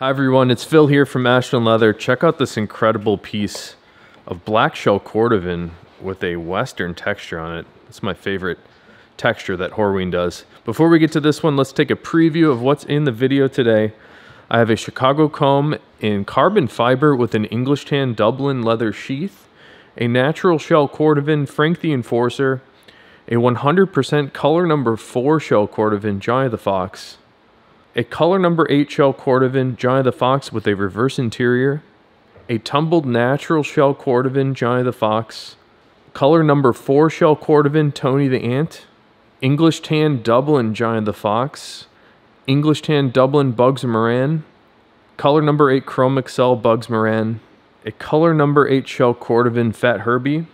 Hi everyone, it's Phil here from Ashland Leather. Check out this incredible piece of black Shell Cordovan with a Western texture on it. It's my favorite texture that Horween does. Before we get to this one, let's take a preview of what's in the video today. I have a Chicago comb in carbon fiber with an English Tan Dublin leather sheath, a natural Shell Cordovan Frank the Enforcer, a 100% color number 4 Shell Cordovan Johnny the Fox, a color number 8 Shell Cordovan Johnny the Fox with a reverse interior, a tumbled natural Shell Cordovan Johnny the Fox, color number 4 Shell Cordovan Tony the Ant, English Tan Dublin Johnny the Fox, English Tan Dublin Bugs Moran, color number 8 Chrome XL Bugs Moran, a color number 8 Shell Cordovan Fat Herbie,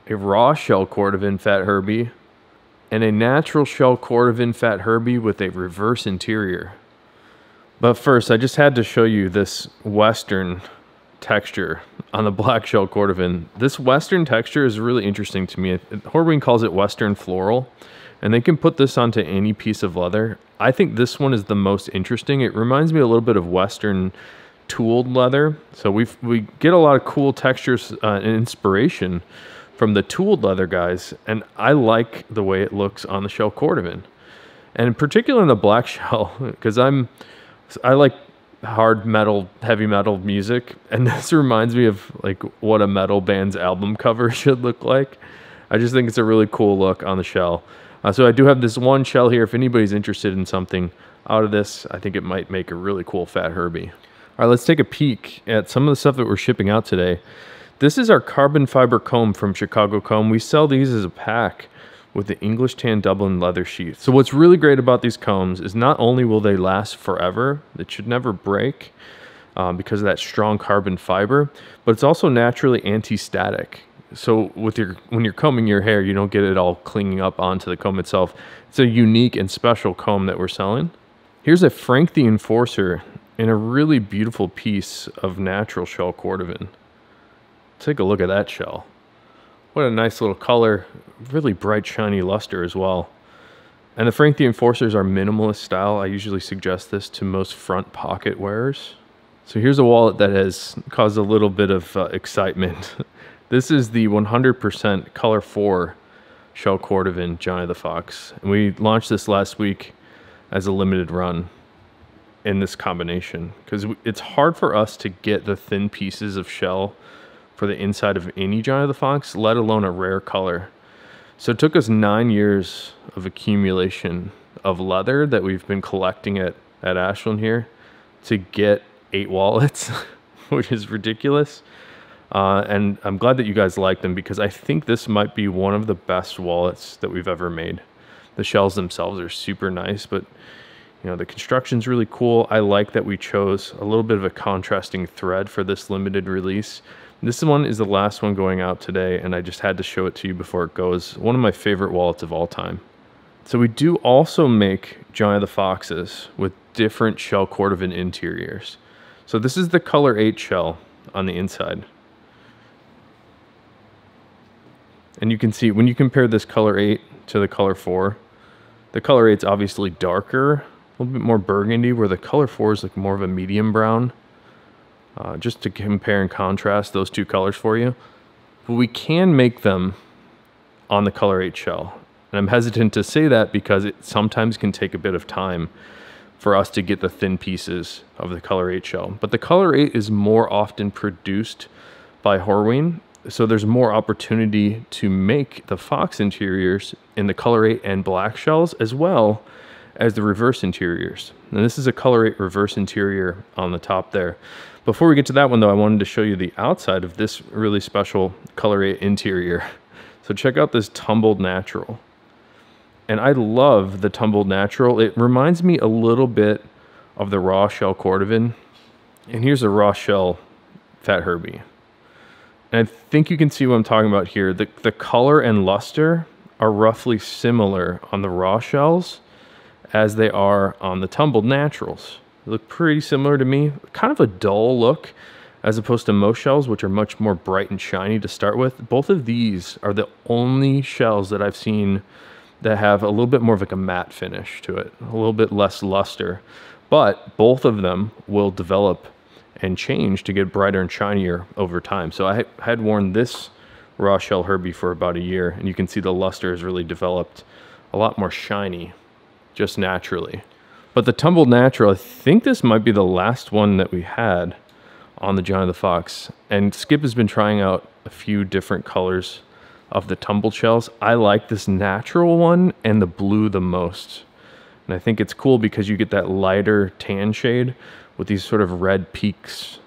a raw Shell Cordovan Fat Herbie, and a natural Shell Cordovan Fat Herbie with a reverse interior. But first, I just had to show you this Western texture on the black Shell Cordovan. This Western texture is really interesting to me. Horween calls it Western floral, and they can put this onto any piece of leather. I think this one is the most interesting. It reminds me a little bit of Western tooled leather. So we get a lot of cool textures and inspiration from the tooled leather guys, and I like the way it looks on the Shell Cordovan, and in particular in the black shell, because I like hard metal, heavy metal music, and this reminds me of like what a metal band's album cover should look like. I just think it's a really cool look on the shell. So I do have this one shell here. If anybody's interested in something out of this, I think it might make a really cool Fat Herbie. All right, let's take a peek at some of the stuff that we're shipping out today. This is our carbon fiber comb from Chicago Comb. We sell these as a pack with the English Tan Dublin leather sheath. So what's really great about these combs is not only will they last forever, it should never break because of that strong carbon fiber, but it's also naturally anti-static. So when you're combing your hair, you don't get it all clinging up onto the comb itself. It's a unique and special comb that we're selling. Here's a Frank the Enforcer in a really beautiful piece of natural Shell Cordovan. Take a look at that shell. What a nice little color, really bright shiny luster as well. And the Frank the Enforcers are minimalist style. I usually suggest this to most front pocket wearers. So here's a wallet that has caused a little bit of excitement. This is the 100% color 4 Shell Cordovan Johnny the Fox. And we launched this last week as a limited run in this combination, because it's hard for us to get the thin pieces of shell for the inside of any Johnny the Fox, let alone a rare color. So it took us 9 years of accumulation of leather that we've been collecting at Ashland here to get 8 wallets, which is ridiculous. And I'm glad that you guys like them, because I think this might be one of the best wallets that we've ever made. The shells themselves are super nice, but you know, the construction's really cool. I like that we chose a little bit of a contrasting thread for this limited release. This one is the last one going out today, and I just had to show it to you before it goes. One of my favorite wallets of all time. So we do also make Johnny the Foxes with different Shell Cordovan interiors. So this is the color 8 shell on the inside. And you can see when you compare this color 8 to the color 4, the color 8 is obviously darker, a little bit more burgundy, where the color 4 is like more of a medium brown. Just to compare and contrast those two colors for you. But we can make them on the color 8 shell. And I'm hesitant to say that because it sometimes can take a bit of time for us to get the thin pieces of the color 8 shell. But the color 8 is more often produced by Horween, so there's more opportunity to make the Fox interiors in the color 8 and black shells, as well as the reverse interiors. And this is a color 8 reverse interior on the top there. Before we get to that one though, I wanted to show you the outside of this really special color 8 interior. So check out this tumbled natural. And I love the tumbled natural. It reminds me a little bit of the raw Shell Cordovan. And here's a raw shell Fat Herbie. And I think you can see what I'm talking about here. The color and luster are roughly similar on the raw shells as they are on the tumbled naturals. They look pretty similar to me. Kind of a dull look as opposed to most shells, which are much more bright and shiny to start with. Both of these are the only shells that I've seen that have a little bit more of like a matte finish to it, a little bit less luster. but both of them will develop and change to get brighter and shinier over time. So I had worn this raw Shell Herbie for about a year, and you can see the luster has really developed a lot more shiny just naturally. But the Tumbled Natural, I think this might be the last one that we had on the John of the Fox. And Skip has been trying out a few different colors of the Tumbled shells. I like this natural one and the blue the most. And I think it's cool because you get that lighter tan shade with these sort of red peaks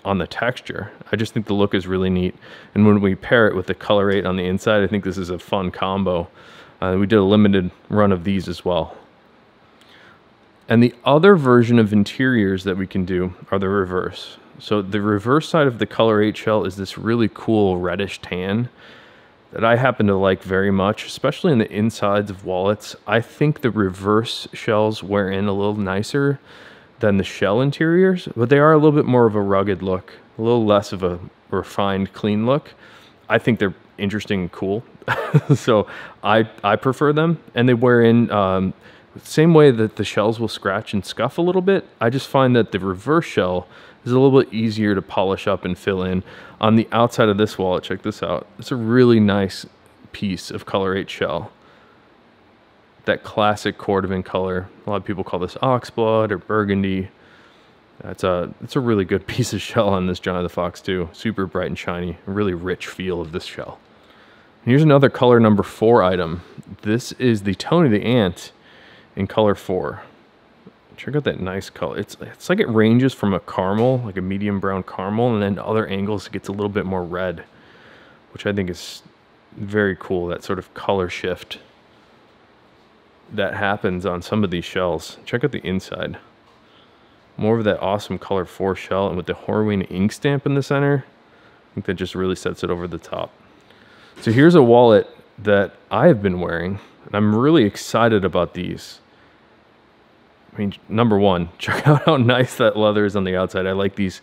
on the texture. I just think the look is really neat. And when we pair it with the Color 8 on the inside, I think this is a fun combo. We did a limited run of these as well. And the other version of interiors that we can do are the reverse. So the reverse side of the Color 8 shell is this really cool reddish tan that I happen to like very much, especially in the insides of wallets. I think the reverse shells wear in a little nicer than the shell interiors, but they are a little bit more of a rugged look, a little less of a refined, clean look. I think they're interesting and cool. So I prefer them, and they wear in same way that the shells will scratch and scuff a little bit. I just find that the reverse shell is a little bit easier to polish up and fill in. On the outside of this wallet, check this out. It's a really nice piece of Color 8 shell. That classic Cordovan color. A lot of people call this oxblood or burgundy. It's a really good piece of shell on this John of the Fox too. Super bright and shiny. A really rich feel of this shell. And here's another color number 4 item. This is the Tony the Ant in color 4. Check out that nice color. It's like it ranges from a caramel, like a medium brown caramel, and then to other angles it gets a little bit more red, which I think is very cool, that sort of color shift that happens on some of these shells. Check out the inside. More of that awesome color 4 shell, and with the Horween ink stamp in the center, I think that just really sets it over the top. So here's a wallet that I have been wearing, and I'm really excited about these. I mean, number one, check out how nice that leather is on the outside. I like this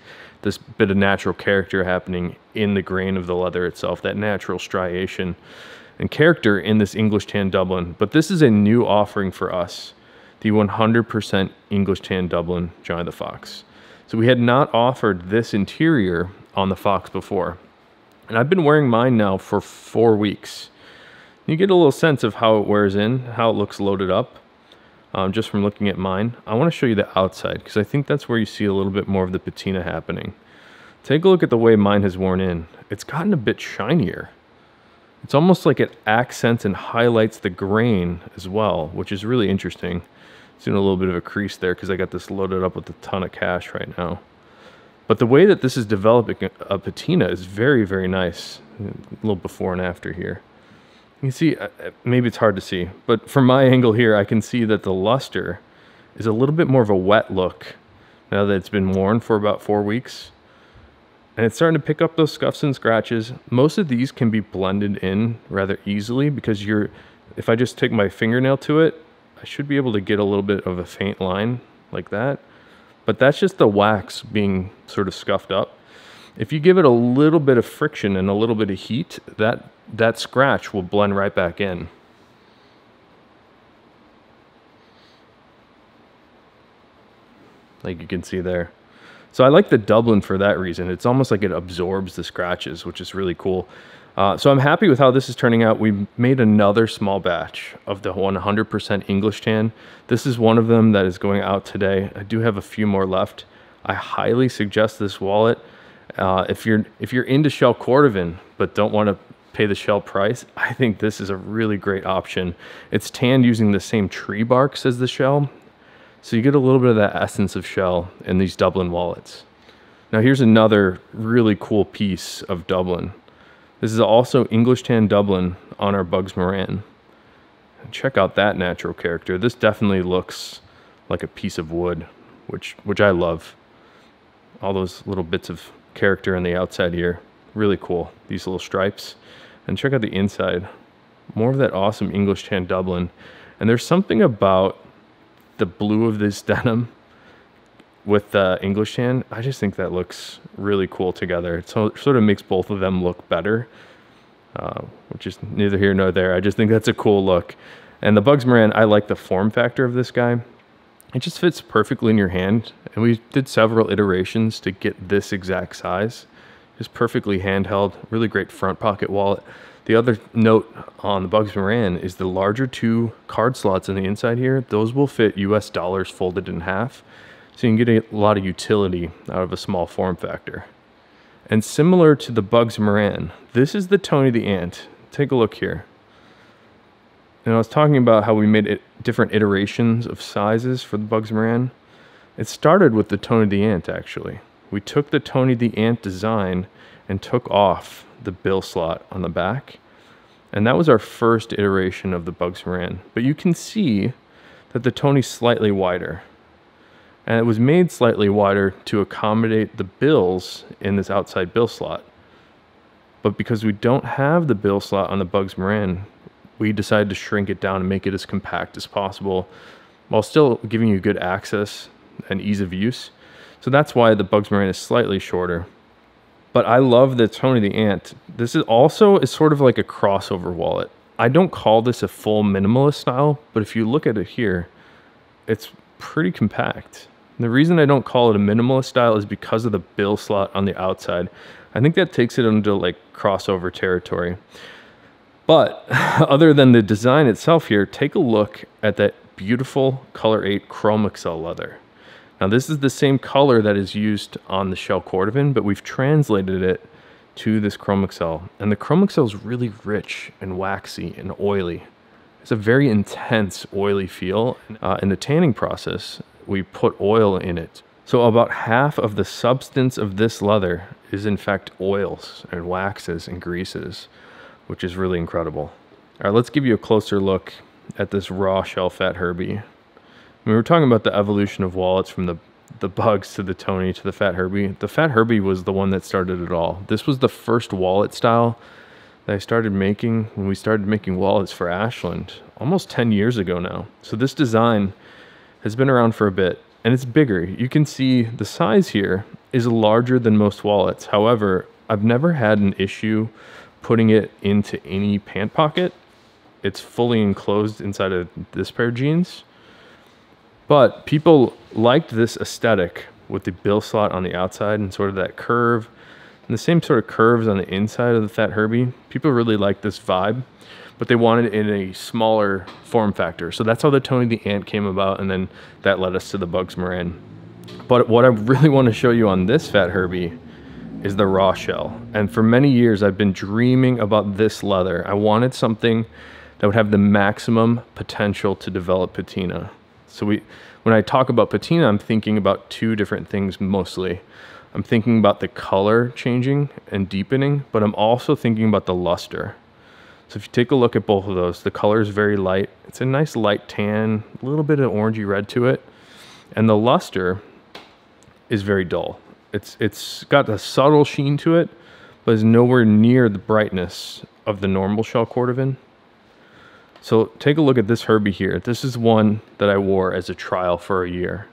bit of natural character happening in the grain of the leather itself, that natural striation and character in this English Tan Dublin. But this is a new offering for us, the 100% English Tan Dublin John of the Fox. So we had not offered this interior on the Fox before. And I've been wearing mine now for 4 weeks. You get a little sense of how it wears in, how it looks loaded up. Just from looking at mine. I want to show you the outside because I think that's where you see a little bit more of the patina happening. Take a look at the way mine has worn in. It's gotten a bit shinier. It's almost like it accents and highlights the grain as well, which is really interesting. It's doing a little bit of a crease there because I got this loaded up with a ton of cash right now. But the way that this is developing a patina is very, very nice. A little before and after here. You can see, maybe it's hard to see, but from my angle here, I can see that the luster is a little bit more of a wet look now that it's been worn for about 4 weeks. And it's starting to pick up those scuffs and scratches. Most of these can be blended in rather easily because if I just take my fingernail to it, I should be able to get a little bit of a faint line like that. But that's just the wax being sort of scuffed up. If you give it a little bit of friction and a little bit of heat, that scratch will blend right back in. Like you can see there. So I like the Dublin for that reason. It's almost like it absorbs the scratches, which is really cool. So I'm happy with how this is turning out. We made another small batch of the 100% English Tan. This is one of them that is going out today. I do have a few more left. I highly suggest this wallet. If you're into Shell Cordovan but don't want to pay the shell price, I think this is a really great option. It's tanned using the same tree barks as the shell, so you get a little bit of that essence of shell in these Dublin wallets. Now here's another really cool piece of Dublin. This is also English Tan Dublin on our Bugs Moran. Check out that natural character. This definitely looks like a piece of wood, which I love. All those little bits of character on the outside here, really cool. These little stripes. And check out the inside. More of that awesome English Tan Dublin. And there's something about the blue of this denim with the English Tan. I just think that looks really cool together. It sort of makes both of them look better, which is neither here nor there. I just think that's a cool look. And the Bugs Moran, I like the form factor of this guy. It just fits perfectly in your hand, and we did several iterations to get this exact size. Just perfectly handheld, really great front pocket wallet. The other note on the Bugs Moran is the larger 2 card slots on the inside here, those will fit US dollars folded in half, so you can get a lot of utility out of a small form factor. And similar to the Bugs Moran, this is the Tony the Ant. Take a look here. And I was talking about how we made different iterations of sizes for the Bugs Moran. It started with the Tony the Ant, actually. We took the Tony the Ant design and took off the bill slot on the back. And that was our first iteration of the Bugs Moran. But you can see that the Tony's slightly wider. And it was made slightly wider to accommodate the bills in this outside bill slot. But because we don't have the bill slot on the Bugs Moran, we decided to shrink it down and make it as compact as possible while still giving you good access and ease of use. So that's why the Bugs Moran is slightly shorter. But I love the Tony the Ant. This is also sort of like a crossover wallet. I don't call this a full minimalist style, but if you look at it here, it's pretty compact. And the reason I don't call it a minimalist style is because of the bill slot on the outside. I think that takes it into like crossover territory. But other than the design itself here, take a look at that beautiful Color 8 Chrome XL leather. Now this is the same color that is used on the Shell Cordovan, but we've translated it to this Chrome XL. And the Chrome XL is really rich and waxy and oily. It's a very intense oily feel. In the tanning process, we put oil in it. So about half of the substance of this leather is in fact oils and waxes and greases, which is really incredible. All right, let's give you a closer look at this raw shell Fat Herbie. We were talking about the evolution of wallets from the Bugs to the Tony to the Fat Herbie. The Fat Herbie was the one that started it all. This was the first wallet style that I started making when we started making wallets for Ashland almost 10 years ago now. So this design has been around for a bit, and it's bigger. You can see the size here is larger than most wallets. However, I've never had an issue putting it into any pant pocket. It's fully enclosed inside of this pair of jeans. But people liked this aesthetic with the bill slot on the outside and sort of that curve and the same sort of curves on the inside of the Fat Herbie. People really liked this vibe, but they wanted it in a smaller form factor. So that's how the Tony the Ant came about, and then that led us to the Bugs Moran. But what I really want to show you on this Fat Herbie is the raw shell. And for many years, I've been dreaming about this leather. I wanted something that would have the maximum potential to develop patina. So when I talk about patina, I'm thinking about 2 different things mostly. I'm thinking about the color changing and deepening, but I'm also thinking about the luster. So if you take a look at both of those, the color is very light. It's a nice light tan, a little bit of orangey red to it. And the luster is very dull. It's got a subtle sheen to it, but is nowhere near the brightness of the normal Shell Cordovan. So take a look at this Herbie here. This is one that I wore as a trial for a year.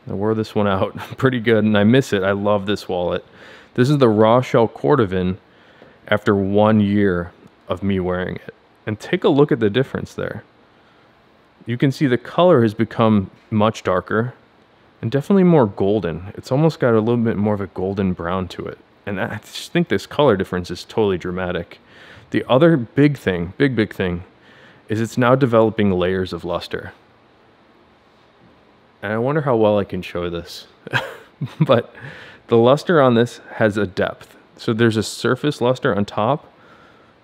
I wore this one out pretty good, and I miss it. I love this wallet. This is the raw Shell Cordovan after 1 year of me wearing it. And take a look at the difference there. You can see the color has become much darker and definitely more golden. It's almost got a little bit more of a golden brown to it. And I just think this color difference is totally dramatic. The other big thing, big thing, is it's now developing layers of luster. And I wonder how well I can show this. But the luster on this has a depth. So there's a surface luster on top,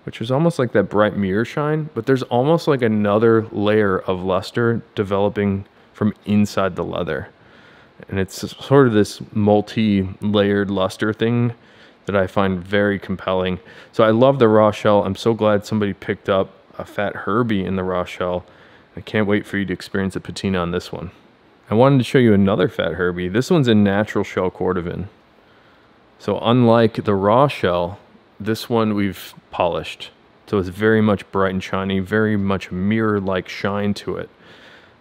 which is almost like that bright mirror shine, but there's almost like another layer of luster developing from inside the leather. And it's sort of this multi-layered luster thing that I find very compelling. So I love the raw shell. I'm so glad somebody picked up a Fat Herbie in the raw shell. I can't wait for you to experience the patina on this one. I wanted to show you another Fat Herbie. This one's a natural Shell Cordovan. So unlike the raw shell, this one we've polished. So it's very much bright and shiny, very much mirror-like shine to it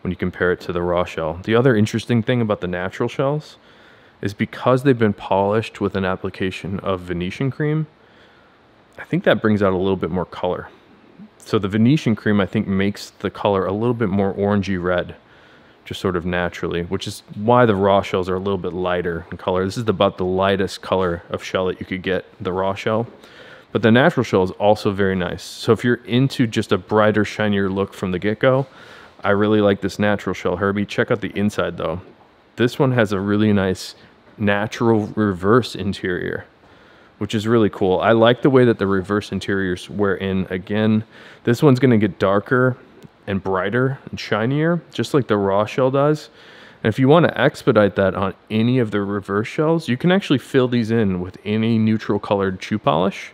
when you compare it to the raw shell. The other interesting thing about the natural shells is because they've been polished with an application of Venetian cream, I think that brings out a little bit more color. So the Venetian cream, I think, makes the color a little bit more orangey red. just sort of naturally, which is why the raw shells are a little bit lighter in color. This is about the lightest color of shell that you could get, the raw shell. But the natural shell is also very nice. So if you're into just a brighter, shinier look from the get-go, I really like this natural shell Herbie. Check out the inside though. This one has a really nice natural reverse interior, which is really cool. I like the way that the reverse interiors wear in. Again, this one's gonna get darker and brighter and shinier, just like the raw shell does. And if you want to expedite that on any of the reverse shells, you can actually fill these in with any neutral colored shoe polish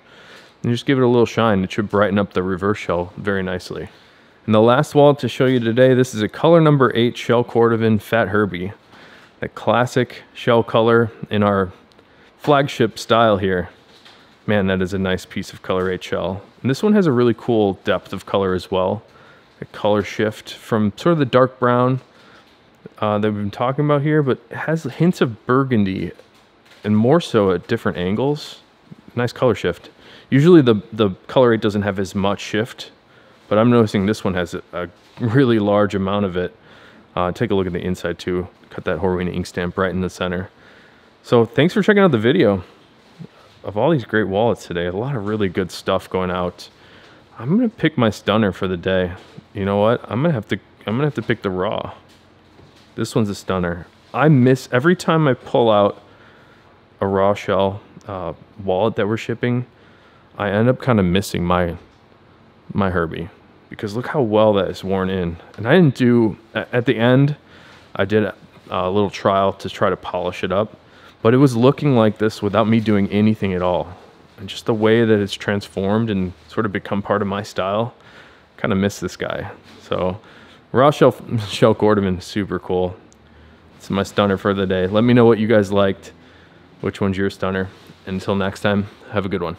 and just give it a little shine. It should brighten up the reverse shell very nicely. And the last wallet to show you today, this is a color number 8 Shell Cordovan Fat Herbie. That classic shell color in our flagship style here. Man, that is a nice piece of color 8 shell. And this one has a really cool depth of color as well. A color shift from sort of the dark brown that we've been talking about here, but it has hints of burgundy and more so at different angles. Nice color shift. Usually the color 8 doesn't have as much shift, but I'm noticing this one has a really large amount of it. Take a look at the inside too. Cut that Horween ink stamp right in the center. So thanks for checking out the video of all these great wallets today. A lot of really good stuff going out. I'm gonna pick my stunner for the day. You know what? I'm gonna have to pick the raw. This one's a stunner. I miss every time I pull out a raw shell wallet that we're shipping. I end up kind of missing my Herbie, because look how well that is worn in. And I didn't do, at the end, I did a little trial to try to polish it up, but it was looking like this without me doing anything at all. And just the way that it's transformed and sort of become part of my style, kind of miss this guy. So raw Shell Cordovan, super cool. It's my stunner for the day. Let me know what you guys liked, which one's your stunner. Until next time, have a good one.